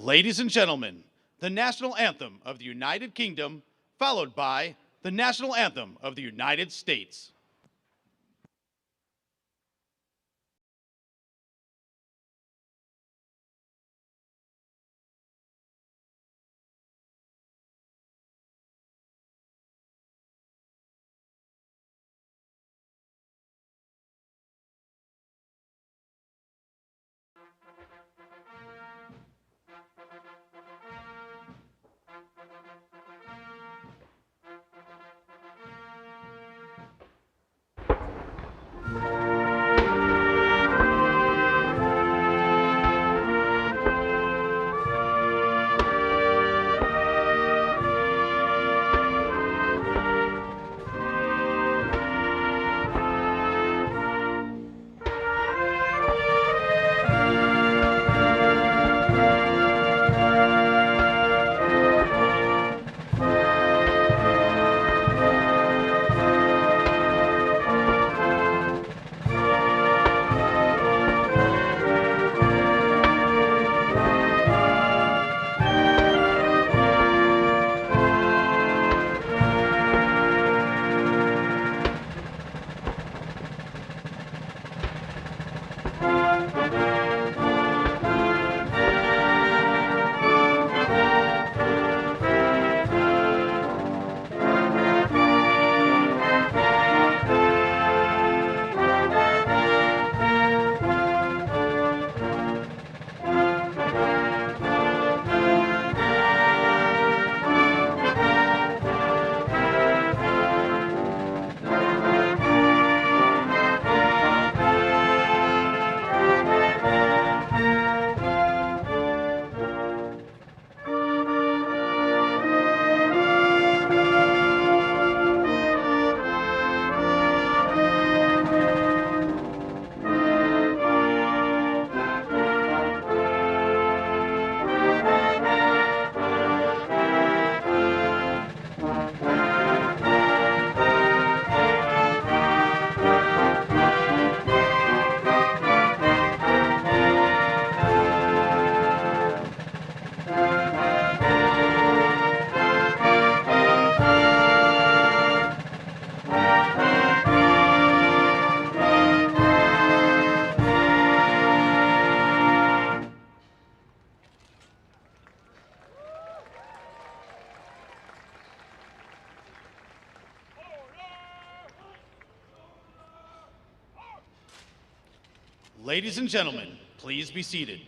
Ladies and gentlemen, the national anthem of the United Kingdom, followed by the national anthem of the United States. Ladies and gentlemen, please be seated.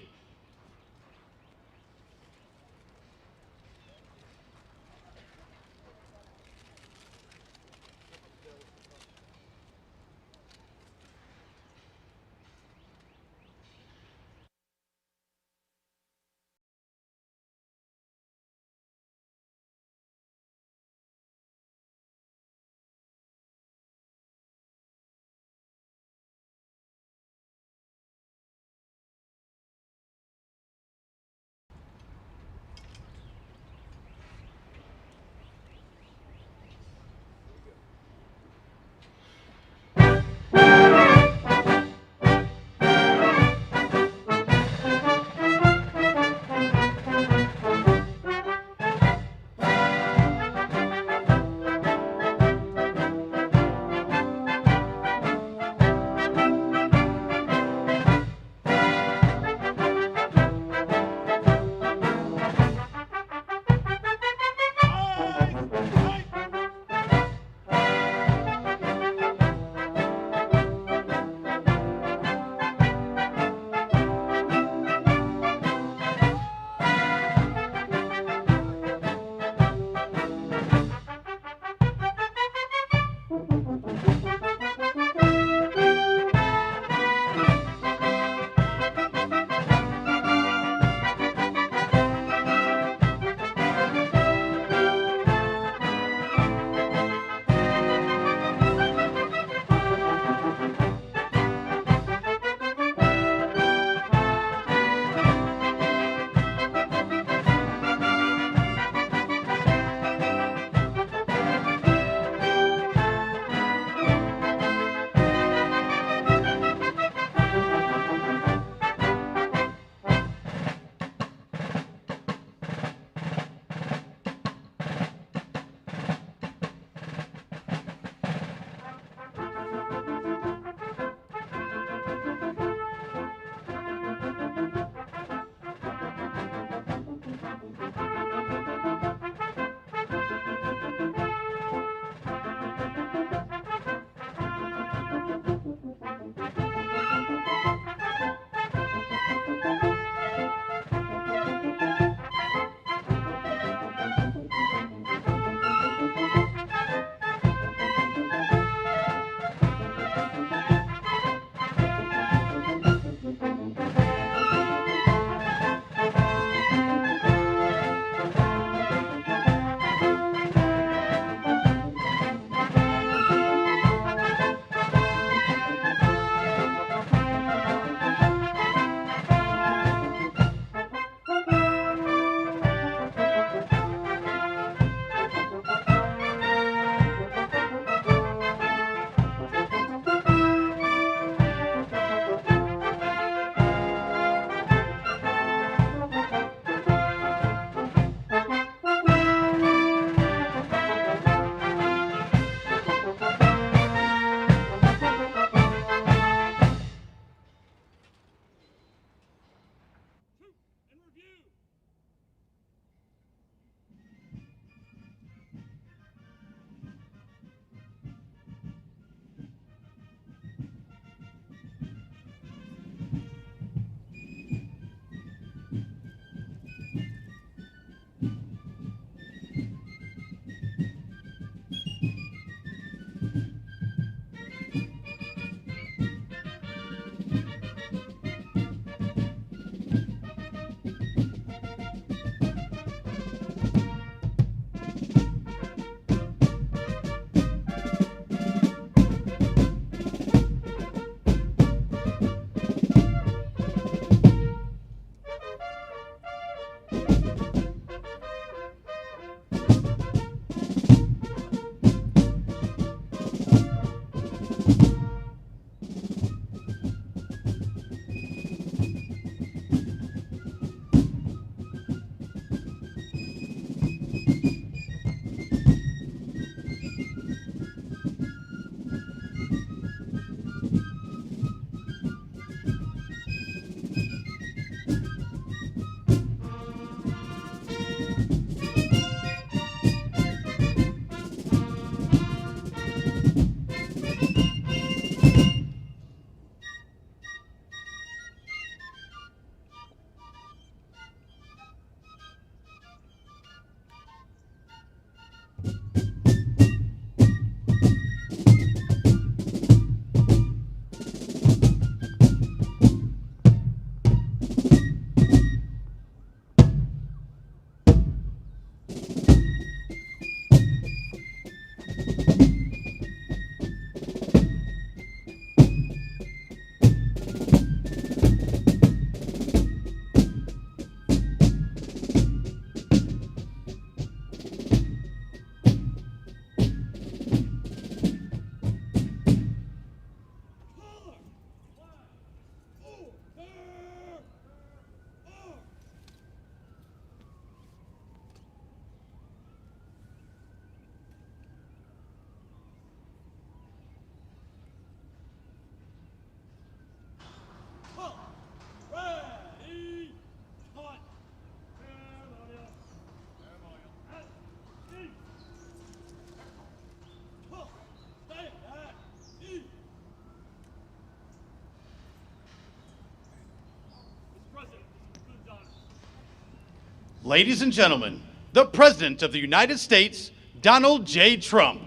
Ladies and gentlemen, the President of the United States, Donald J. Trump.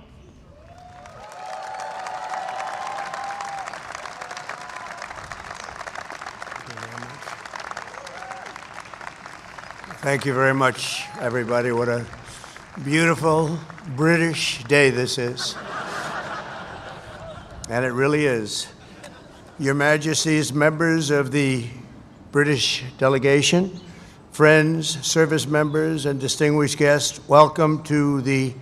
Thank you very much, everybody. What a beautiful British day this is. And it really is. Your Majesties, members of the British delegation, friends, service members, and distinguished guests, welcome to the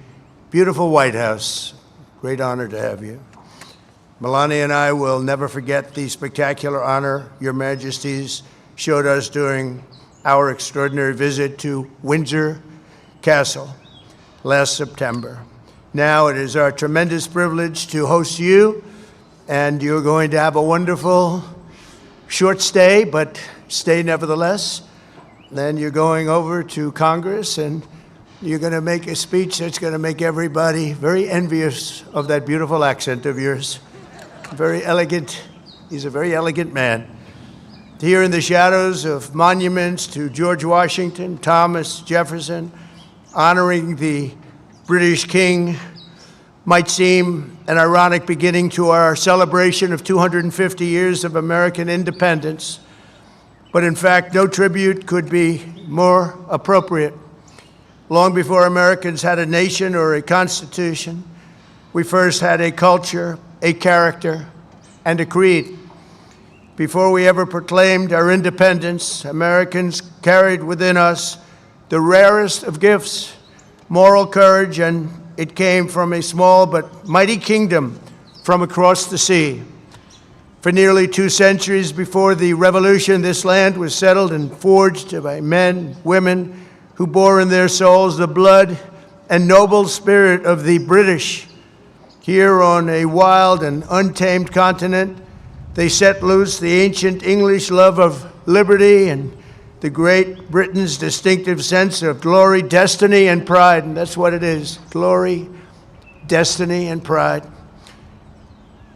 beautiful White House. Great honor to have you. Melania and I will never forget the spectacular honor Your Majesties showed us during our extraordinary visit to Windsor Castle last September. Now it is our tremendous privilege to host you, and you're going to have a wonderful short stay, but stay nevertheless. Then you're going over to Congress, and you're going to make a speech that's going to make everybody very envious of that beautiful accent of yours. Very elegant. He's a very elegant man. Here in the shadows of monuments to George Washington, Thomas Jefferson, honoring the British King might seem an ironic beginning to our celebration of 250 years of American independence. But in fact, no tribute could be more appropriate. Long before Americans had a nation or a constitution, we first had a culture, a character, and a creed. Before we ever proclaimed our independence, Americans carried within us the rarest of gifts, moral courage, and it came from a small but mighty kingdom from across the sea. For nearly 2 centuries before the Revolution, this land was settled and forged by men, women who bore in their souls the blood and noble spirit of the British. Here on a wild and untamed continent, they set loose the ancient English love of liberty and the Great Britain's distinctive sense of glory, destiny, and pride. And that's what it is, glory, destiny, and pride.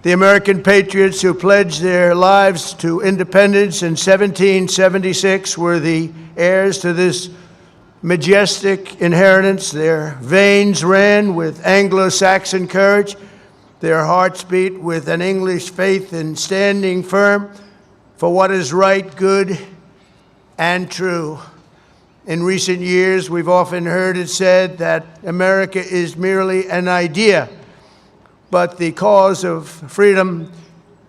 The American patriots who pledged their lives to independence in 1776 were the heirs to this majestic inheritance. Their veins ran with Anglo-Saxon courage. Their hearts beat with an English faith in standing firm for what is right, good, and true. In recent years, we've often heard it said that America is merely an idea, but the cause of freedom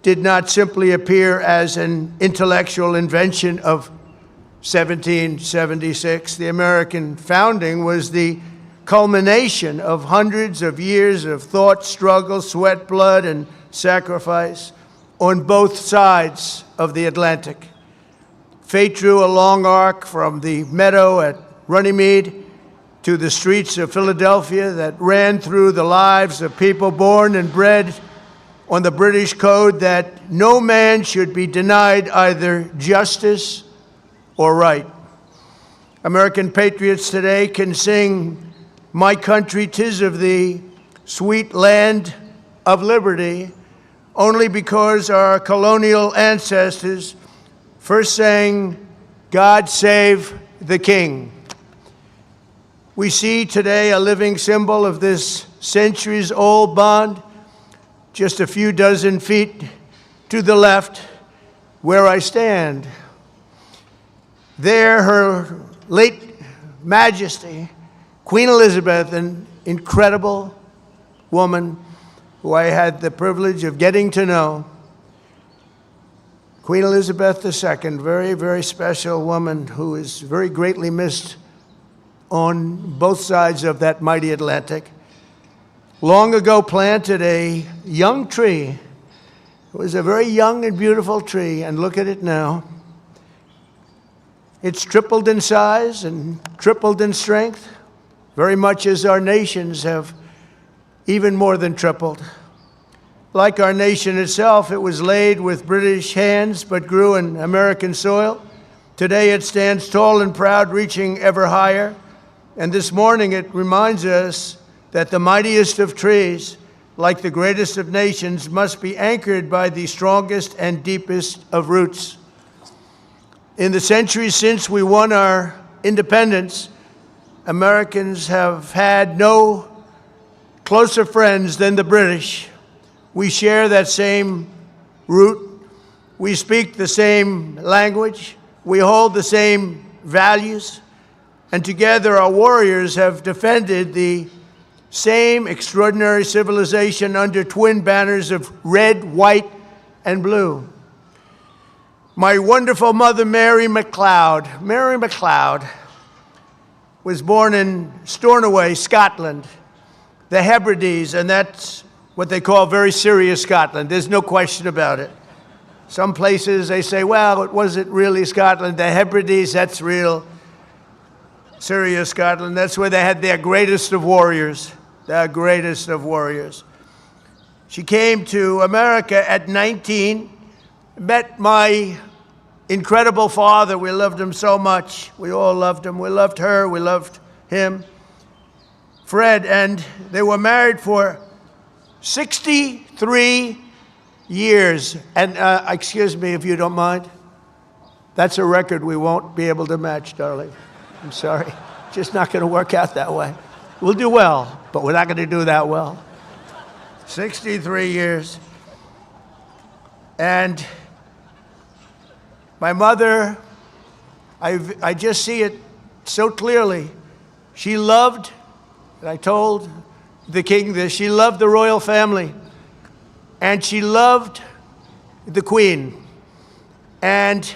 did not simply appear as an intellectual invention of 1776. The American founding was the culmination of hundreds of years of thought, struggle, sweat, blood, and sacrifice on both sides of the Atlantic. Fate drew a long arc from the meadow at Runnymede to the streets of Philadelphia that ran through the lives of people born and bred on the British code that no man should be denied either justice or right. American patriots today can sing "My country, 'tis of thee, sweet land of liberty," only because our colonial ancestors first sang, "God save the King." We see today a living symbol of this centuries-old bond, just a few dozen feet to the left where I stand. There, Her late Majesty, Queen Elizabeth, an incredible woman who I had the privilege of getting to know. Queen Elizabeth II, very, very special woman who is very greatly missed on both sides of that mighty Atlantic. Long ago planted a young tree. It was a very young and beautiful tree, and look at it now. It's tripled in size and tripled in strength, very much as our nations have even more than tripled. Like our nation itself, it was laid with British hands but grew in American soil. Today it stands tall and proud, reaching ever higher. And this morning it reminds us that the mightiest of trees, like the greatest of nations, must be anchored by the strongest and deepest of roots. In the centuries since we won our independence, Americans have had no closer friends than the British. We share that same root. We speak the same language. We hold the same values. And together our warriors have defended the same extraordinary civilization under twin banners of red, white, and blue. My wonderful mother, Mary MacLeod, was born in Stornoway, Scotland, the Hebrides, and that's what they call very serious Scotland. There's no question about it. Some places they say, well, it wasn't really Scotland. The Hebrides, that's real serious Scotland. That's where they had their greatest of warriors, the greatest of warriors. She came to America at 19, met my incredible father. We loved him so much. We all loved him. We loved her. We loved him, Fred. And they were married for 63 years. And excuse me if you don't mind. That's a record we won't be able to match, darling. I'm sorry. Just not going to work out that way. We'll do well, but we're not going to do that well. 63 years. And my mother, I just see it so clearly. She loved, and I told the king this, she loved the royal family. And she loved the queen. And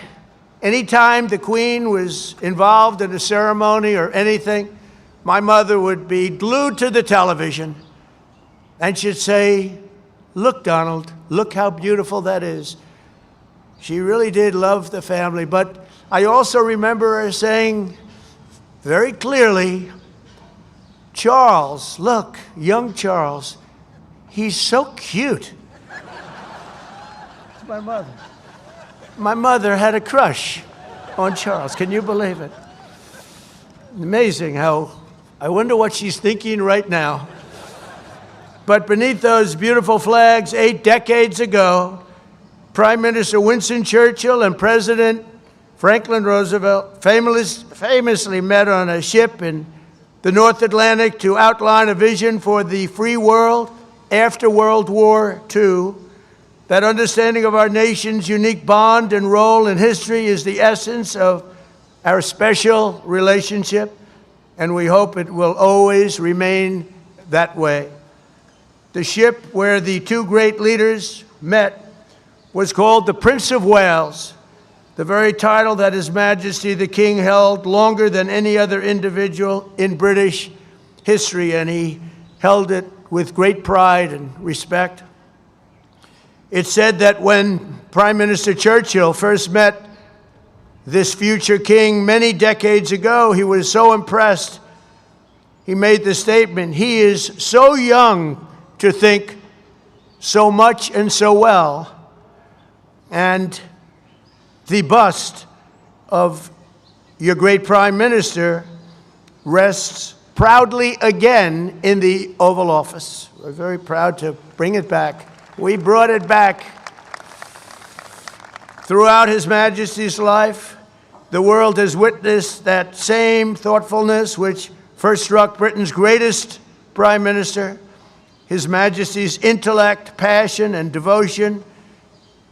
anytime the queen was involved in a ceremony or anything, my mother would be glued to the television. And she'd say, look, Donald, look how beautiful that is. She really did love the family. But I also remember her saying very clearly, Charles, look, young Charles, he's so cute. It's my mother. My mother had a crush on Charles. Can you believe it? Amazing how, I wonder what she's thinking right now. But beneath those beautiful flags, 8 decades ago, Prime Minister Winston Churchill and President Franklin Roosevelt famously met on a ship in the North Atlantic to outline a vision for the free world after World War II. That understanding of our nation's unique bond and role in history is the essence of our special relationship, and we hope it will always remain that way. The ship where the two great leaders met was called the Prince of Wales, the very title that His Majesty the King held longer than any other individual in British history, and he held it with great pride and respect. It's said that when Prime Minister Churchill first met this future king many decades ago, he was so impressed, he made the statement, he is so young to think so much and so well. And the bust of your great Prime Minister rests proudly again in the Oval Office. We're very proud to bring it back. We brought it back. Throughout His Majesty's life, the world has witnessed that same thoughtfulness which first struck Britain's greatest Prime Minister. His Majesty's intellect, passion, and devotion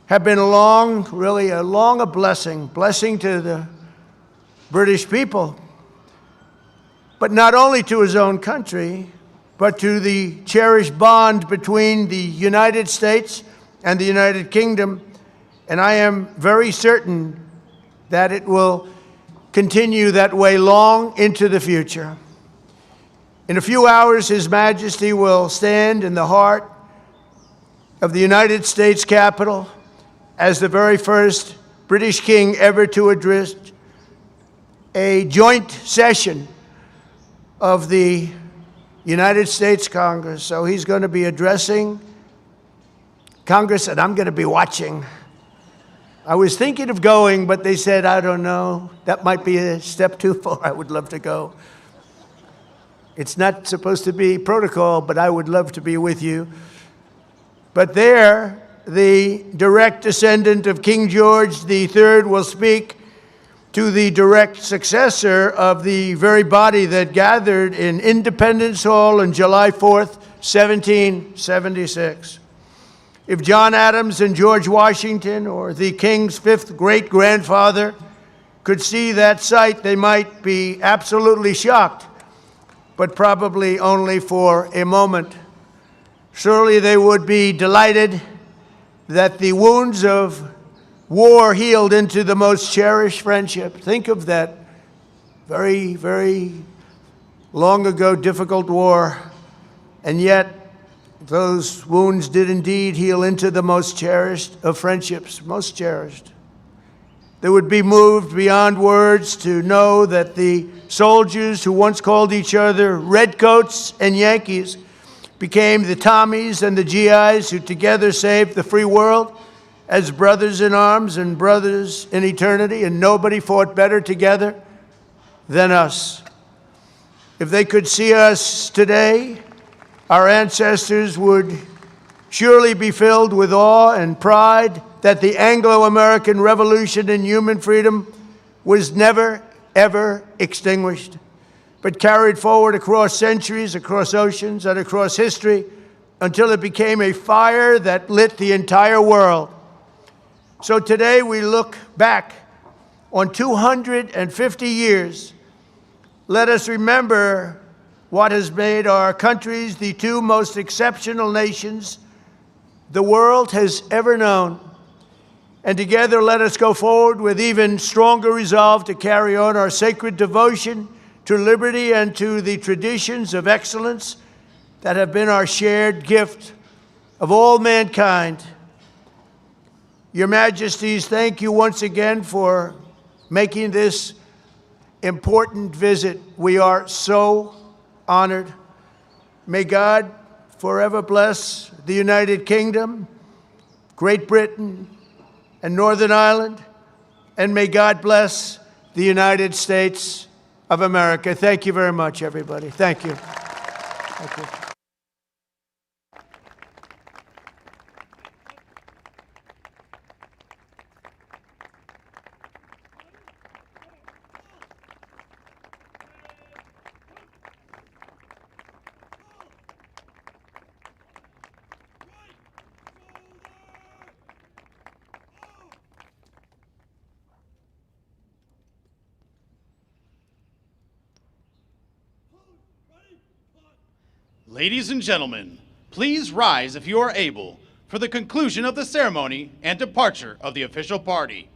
have been really a blessing to the British people, but not only to his own country, but to the cherished bond between the United States and the United Kingdom. And I am very certain that it will continue that way long into the future. In a few hours, His Majesty will stand in the heart of the United States Capitol as the very first British king ever to address a joint session of the United States Congress. So he's going to be addressing Congress, and I'm going to be watching. I was thinking of going, but they said, I don't know, that might be a step too far. I would love to go. It's not supposed to be protocol, but I would love to be with you. But there, the direct descendant of King George III will speak to the direct successor of the very body that gathered in Independence Hall on July 4th, 1776. If John Adams and George Washington or the King's fifth great-grandfather could see that sight, they might be absolutely shocked, but probably only for a moment. Surely they would be delighted that the wounds of war healed into the most cherished friendship. Think of that very, very long ago difficult war, and yet those wounds did indeed heal into the most cherished of friendships, most cherished. They would be moved beyond words to know that the soldiers who once called each other Redcoats and Yankees became the Tommies and the GIs who together saved the free world as brothers in arms and brothers in eternity, and nobody fought better together than us. If they could see us today, our ancestors would surely be filled with awe and pride that the Anglo-American Revolution in human freedom was never, ever extinguished, but carried forward across centuries, across oceans, and across history until it became a fire that lit the entire world. So today we look back on 250 years. Let us remember what has made our countries the two most exceptional nations the world has ever known. And together let us go forward with even stronger resolve to carry on our sacred devotion to liberty and to the traditions of excellence that have been our shared gift of all mankind. Your Majesties, thank you once again for making this important visit. We are so honored. May God forever bless the United Kingdom, Great Britain, and Northern Ireland, and may God bless the United States of America. Thank you very much, everybody. Thank you. Thank you. Ladies and gentlemen, please rise if you are able for the conclusion of the ceremony and departure of the official party.